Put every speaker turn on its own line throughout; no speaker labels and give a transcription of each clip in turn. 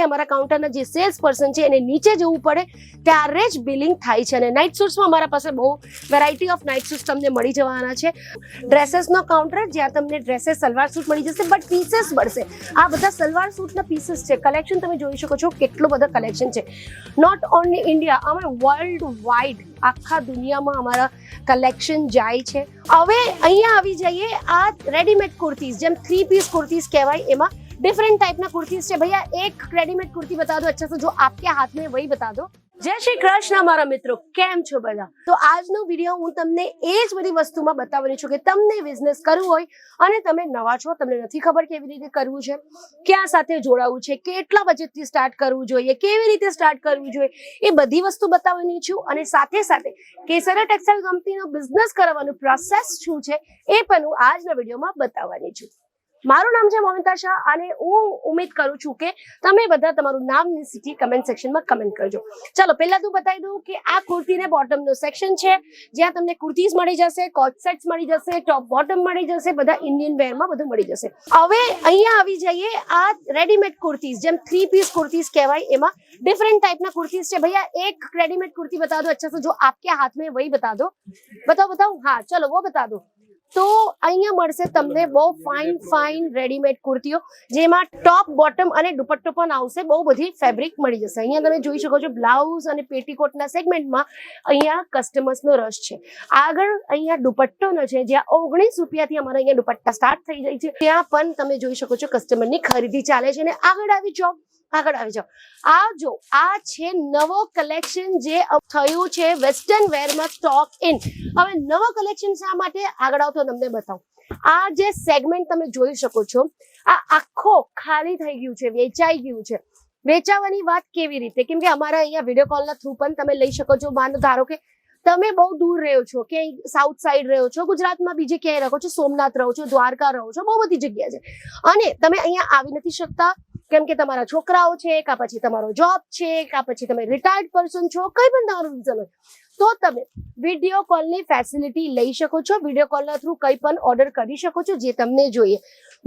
અમારા કાઉન્ટરના જે sales person છે એને નીચે જવું પડે ત્યારે જ બિલિંગ થાય છે. અને નાઇટ સૂટ્સમાં અમારા પાસે બહુ વેરાયટી ઓફ નાઇટ સૂટ્સ તમને મળી જવાના છે. ડ્રેસેસનો કાઉન્ટર જ્યાં તમને ડ્રેસેસ સલવાર સૂટ મળી જશે, બટ પીસીસ મળશે. આ બધા સલવાર સૂટના પીસીસ છે. કલેક્શન તમે જોઈ શકો છો, કેટલો બધા કલેક્શન છે. નોટ ઓનલી ઇન્ડિયા, અમે વર્લ્ડ વાઇડ આખા દુનિયામાં અમારા કલેક્શન જાય છે. હવે અહીંયા આવી જઈએ આ રેડીમેડ કુર્તીઝ, જેમ 3 પીસ કુર્તીઝ કહેવાય, એમાં डिफरेंट टाइप ना कुर्तीज है. भैया एक रेडीमेड कुर्ती बता दो अच्छा से, जो आपके हाथ में वही बता दो. जय श्री कृष्ण મારા મિત્રો, કેમ છો બધા? તો આજનો વિડીયો હું તમને એ જ બધી વસ્તુમાં બતાવવાની છું કે તમને બિઝનેસ કરવું હોય અને તમે નવા છો, તમને નથી ખબર કેવી રીતે કરવું છે, ક્યાં સાથે જોડાવું છે, કેટલા બજેટથી સ્ટાર્ટ કરવું જોઈએ, કેવી રીતે સ્ટાર્ટ કરવું જોઈએ, એ બધી વસ્તુ બતાવવાની છું. અને સાથે સાથે કેસરા ટેક્સટાઇલ કંપનીનો બિઝનેસ કરવાનું પ્રોસેસ શું છે એ પણ હું આજના વિડીયોમાં બતાવવાની છું. મારું નામ છે મોનિકા શાહ અને હું ઉમ્મીદ કરું છું કે તમે બધા તમારું નામ ની સિટી કમેન્ટ સેક્શનમાં કમેન્ટ કરજો. ચાલો પહેલા તો બતાવી દઉં કે આ કુર્તીને બોટમનો સેક્શન છે, જ્યાં તમને કુર્તીઝ મળી જશે, કોટ સેટ્સ મળી જશે, ટોપ બોટમ મળી જશે, બધા ઇન્ડિયન વેરમાં બધું મળી જશે. હવે અહીંયા આવી જઈએ આ રેડીમેડ કુર્તીઝ, જેમ 3 પીસ કુર્તીઝ કહેવાય, એમાં डिफरेंट टाइप ना कुर्तीज है. भैया एक रेडीमेड कुर्ती बता दो अच्छा से, जो आपके हाथ में वही बता दो. बताओ. हाँ चलो वो बता दो. તો અહીંયા મળશે તમને બહુ ફાઇન રેડીમેડ કુર્તીઓ, જેમાં ટોપ બોટમ અને દુપટ્ટો પણ આવશે. બહુ બધી ફેબ્રિક મળી જશે. અહીંયા તમે જોઈ શકો છો બ્લાઉઝ અને પેટીકોટના સેગમેન્ટમાં અહીંયા કસ્ટમર્સનો રસ છે. આગળ અહીંયા દુપટ્ટોનો છે, જ્યાં 19 રૂપિયાથી અમારા અહીંયા દુપટ્ટા સ્ટાર્ટ થઈ જાય છે. ત્યાં પણ તમે જોઈ શકો છો કસ્ટમરની ખરીદી ચાલે છે. અને આગળ આવી જાઓ. આ જો આ છે નવો કલેક્શન જે થયું છે વેસ્ટર્ન વેરમાં સ્ટોક ઇન. હવે નવો કલેક્શન શા માટે આગળ આવતો તમને બતાવું. આ જે સેગમેન્ટ તમે જોઈ શકો છો, આ આખો ખાલી થઈ ગયું છે, વેચાઈ ગયું છે. વેચાવાની વાત કેવી રીતે? કેમ કે અમારા અહીંયા વિડીયો કોલના થ્રુ પણ તમે લઈ શકો છો. માનો ધારો કે તમે બહુ દૂર રહ્યો છો, કે સાઉથ સાઈડ રહ્યો છો, ગુજરાતમાં બીજે ક્યાંય રહો છો, સોમનાથ રહો છો, દ્વારકા રહો છો, બહુ બધી જગ્યા છે, અને તમે અહીંયા આવી નથી શકતા કેમ કે તમારા છોકરાઓ છે, કા પછી તમારો જોબ છે, કા પછી તમે રિટાયર્ડ પર્સન છો, કઈ પણ તમારું રીઝન હોય, તો તમે વિડીયો કોલની ફેસિલિટી લઈ શકો છો. વિડીયો કોલના થ્રુ કઈ પણ ઓર્ડર કરી શકો છો જે તમને જોઈએ.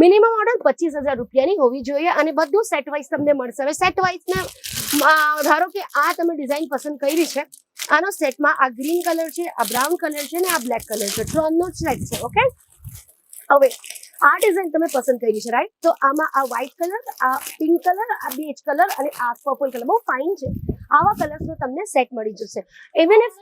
મિનિમમ ઓર્ડર 25,000 રૂપિયાની હોવી જોઈએ અને બધું સેટ વાઇઝ તમને મળશે. હવે સેટ વાઇઝ ધારો કે આ તમે ડિઝાઇન પસંદ કરી છે, આનો સેટમાં આ ગ્રીન કલર છે, આ બ્રાઉન કલર છે ને આ બ્લેક કલર છે, 3નો સેટ છે. ઓકે, હવે આ ડિઝાઇન તમે પસંદ કરી છે, રાઈટ? તો આમાં આ વ્હાઇટ કલર, આ પિંક કલર, આ બેજ કલર અને આ પર્પલ કલર બહુ ફાઇન છે. આવા કલર્સનો તમને સેટ મળી જશે. ઇવન ઇફ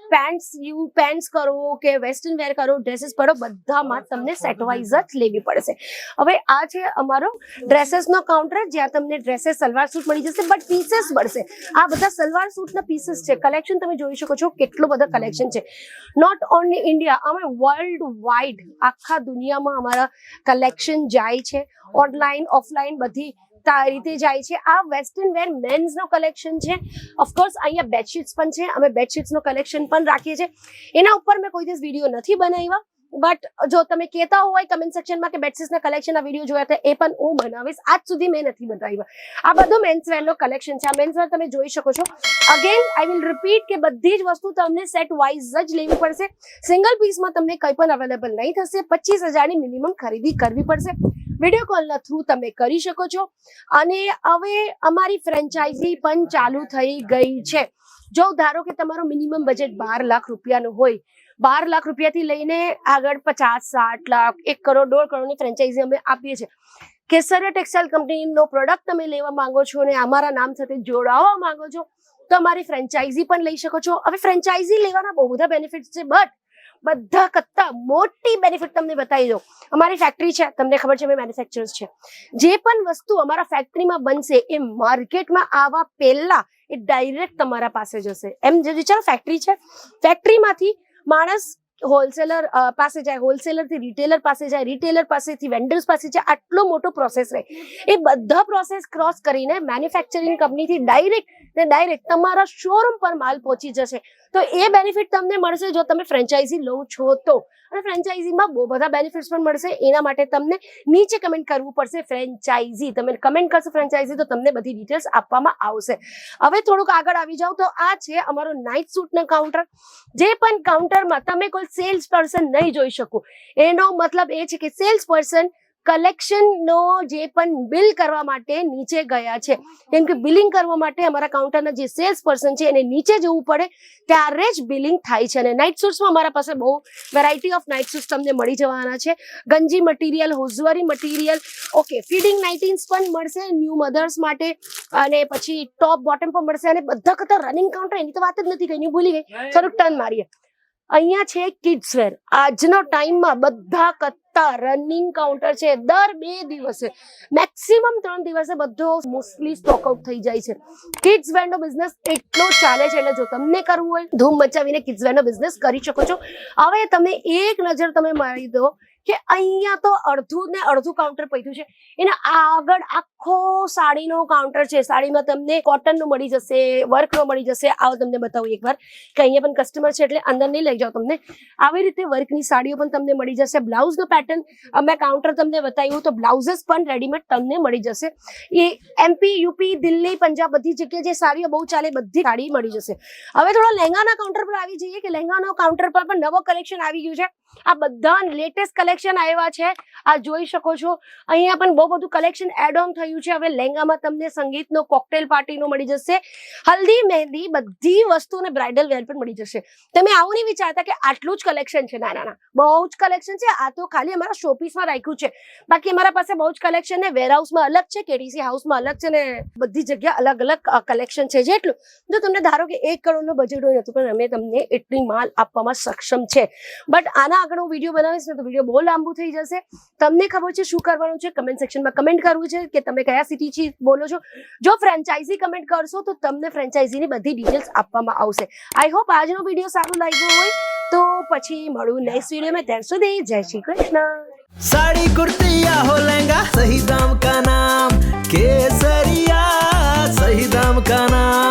પેન્ટ્સ કરો કે વેસ્ટર્ન વેર કરો, ડ્રેસીસ પહેરો, બધામાં તમને સેટ વાઇઝ જ લેવી પડશે. હવે આ છે અમારો ડ્રેસેસનો કાઉન્ટર, જ્યાં તમને ડ્રેસેસ સલવાર સૂટ મળી જશે, બટ પીસીસ મળશે. આ બધા સલવાર સૂટના પીસીસ છે. કલેક્શન તમે જોઈ શકો છો, કેટલો બધા કલેક્શન છે. નોટ ઓનલી ઇન્ડિયા, અમે વર્લ્ડ વાઇડ આખા દુનિયામાં અમારા કલેક્શન જાય છે. ઓનલાઈન ઓફલાઈન બધી રીતે જાય છે. આ વેસ્ટર્ન વેર મેન્સ નો કલેક્શન છે. ઓફકોર્સ અહીંયા બેડશીટ્સ પણ છે. અમે બેડશીટ્સ નો કલેક્શન પણ રાખીએ છીએ. એના ઉપર મેં કોઈ દિવસ વિડીયો નથી બનાવ્યા, બટ જો તમે કહેતા હોય કમેન્ટ સેક્શનમાં કે બેડશીટ્સના કલેક્શનના વિડીયો જોયા હતા, એ પણ હું બનાવીશ. આજ સુધી મેં નથી બનાવ્યા. આ બધું મેન્સ વેરનો કલેક્શન છે. આ મેન્સ વેર તમે જોઈ શકો છો. અગેન આઈ વિલ રિપીટ કે બધી જ વસ્તુ તમને સેટ વાઇઝ જ લેવી પડશે. સિંગલ પીસમાં તમને કંઈ પણ અવેલેબલ નહીં થશે. 25,000ની મિનિમમ ખરીદી કરવી પડશે. વિડીયો કોલના થ્રુ તમે કરી શકો છો. અને હવે અમારી ફ્રેન્ચાઇઝી પણ ચાલુ થઈ ગઈ છે. જો ધારો કે તમારો મિનિમમ બજેટ 12 લાખ રૂપિયાનું હોય, 12 લાખ રૂપિયાથી લઈને આગળ 50, 60 લાખ, 1 કરોડ, 1.5 કરોડની ફ્રેન્ચાઇઝી અમે આપીએ છીએ. કેસરા ટેક્સટાઇલ કંપનીનો પ્રોડક્ટ તમે લેવા માંગો છો અને અમારા નામ સાથે જોડાવા માંગો છો, તો અમારી ફ્રેન્ચાઇઝી પણ લઈ શકો છો. હવે ફ્રેન્ચાઇઝી લેવાના બહુ બધા બેનિફિટ્સ છે, બટ બધા કરતા મોટી બેનિફિટ તમને બતાવી દો. અમારી ફેક્ટરી છે, તમને ખબર છે અમે મેન્યુફેક્ચરર્સ છે. જે પણ વસ્તુ અમારા ફેક્ટરીમાં બનશે એ માર્કેટમાં આવવા પહેલા એ ડાયરેક્ટ તમારા પાસે જશે. એમ જે વિચારો, ફેક્ટરી છે, ફેક્ટરીમાંથી માણસ હોલસેલર પાસે જાય, હોલસેલર થી રિટેલર પાસે જાય, રિટેલર પાસેથી વેન્ડર્સ પાસે જાય. આટલો મોટો પ્રોસેસ રહે. એ બધા પ્રોસેસ ક્રોસ કરીને મેન્યુફેક્ચરિંગ કંપનીથી ડાયરેક્ટ તમારા શોરૂમ પર માલ પહોંચી જશે. તો એ બેનિફિટ તમને મળશે જો તમે ફ્રેન્ચાઇઝી લો છો તો. અને ફ્રેન્ચાઇઝીમાં બહુ બધા બેનિફિટ્સ પણ મળશે. એના માટે તમને નીચે કમેન્ટ કરવું પડશે ફ્રેન્ચાઇઝી. તમે કમેન્ટ કરશો ફ્રેન્ચાઇઝી તો તમને બધી ડિટેલ્સ આપવામાં આવશે. હવે થોડુંક આગળ આવી જાવ તો આ છે અમારો નાઇટ સૂટનો કાઉન્ટર. જે પણ કાઉન્ટરમાં તમે કોઈ સેલ્સ પર્સન નહીં જોઈ શકો, એનો મતલબ એ છે કે સેલ્સ પર્સન કલેક્શનનો જે પણ બિલ કરવા માટે નીચે ગયા છે, કેમ કે બિલિંગ કરવા માટે અમારા કાઉન્ટરના જે સેલ્સ પર્સન છે એને નીચે જવું પડે ત્યારે જ બિલિંગ થાય છે. અને નાઇટ સૂટ્સમાં અમારા પાસે બહુ વેરાયટી ઓફ નાઇટ સૂટ્સ તમને મળી જવાના છે. ગંજી મટીરિયલ, હોઝવરી મટીરિયલ, ઓકે, ફીડિંગ નાઇટીન્સ પણ મળશે ન્યૂ મધર્સ માટે, અને પછી ટોપ બોટમ પણ મળશે. અને બધા કરતા રનિંગ કાઉન્ટર એની તો વાત જ નથી કરી, ભૂલી ગઈ, થોડુંક ટર્ન મારીએ. અહીંયા છે કિડ્સ વેર. આજનો ટાઈમમાં બધા કરતા રનિંગ કાઉન્ટર છે. દર 2 દિવસે મેક્સિમમ 3 દિવસે બધો મોસ્ટલી સ્ટોક આઉટ થઈ જાય છે. કિડ્સ વેર નો બિઝનેસ એટલો ચાલે છે, એટલે જો તમને કરવું હોય ધૂમ મચાવીને કિડ્સ વેર નો બિઝનેસ કરી શકો છો. હવે તમે એક નજર તમે મારી દો કે અહીંયા તો અડધું ને અડધું કાઉન્ટર પૈતું છે, એના આગળ આખો સાડીનો કાઉન્ટર છે. સાડીમાં તમને કોટનનું મળી જશે, વર્કનો મળી જશે. આવો તમને બતાવું એકવાર કે અહીંયા પણ કસ્ટમર છે એટલે અંદર નહીં લઈ જાઓ. તમને આવી રીતે વર્કની સાડીઓ પણ તમને મળી જશે. બ્લાઉઝનો પેટર્ન મેં કાઉન્ટર તમને બતાવ્યું, તો બ્લાઉઝસ પણ રેડીમેડ તમને મળી જશે. એ MP, UP, દિલ્હી, પંજાબ બધી જગ્યાએ જે સાડીઓ બહુ ચાલે બધી સાડી મળી જશે. હવે થોડા લહેંગાના કાઉન્ટર પર આવી જઈએ કે લહેંગાના કાઉન્ટર પર પણ નવો કલેક્શન આવી ગયું છે. આ બધા લેટેસ્ટ કલેક્શન આવ્યા છે, આ જોઈ શકો છો. અહીંયા પણ બહુ બધું કલેક્શન એડ ઓન થયું છે. હવે લહેંગામાં તમને સંગીતનો, કોકટેલ પાર્ટીનો મળી જશે, હલ્દી, મહેંદી બધી વસ્તુ અને બ્રાઇડલ વેર પણ મળી જશે. તમે આવું નહીં વિચારતા કે આટલું જ કલેક્શન છે. ના ના ના, બહુ જ કલેક્શન છે. આ તો ખાલી અમારા શોપીસમાં રાખ્યું છે. બાકી અમારા પાસે બહુ જ કલેક્શન ને વેરહાઉસમાં અલગ છે, KDC હાઉસમાં અલગ છે, ને બધી જગ્યા અલગ અલગ કલેક્શન છે. જેટલું જો તમને ધારો કે 1 કરોડનો બજેટ હોય તો પણ અમે તમને એટલી માલ આપવામાં સક્ષમ છે. બટ આના આગળ હું વિડીયો બનાવીશ ને તો વિડીયો બહુ લાંબુ થઈ જશે. તમને ખબર છે શું કરવાનું છે? કમેન્ટ સેક્શનમાં કમેન્ટ કરવું છે કે તમે કયા સિટીથી બોલો છો. જો ફ્રેન્ચાઇઝી કમેન્ટ કરશો તો તમને ફ્રેન્ચાઇઝીની બધી ડિટેલ્સ આપવામાં આવશે. આઈ હોપ આજનો વિડીયો સારો લાગ્યો હોય તો પછી મળું નેક્સ્ટ વિડીયોમાં. ત્યાં સુધી જય શ્રી કૃષ્ણ.
साड़ी कुर्ती या हो लहंगा, सही दाम का नाम केसरिया, सही दाम का नाम.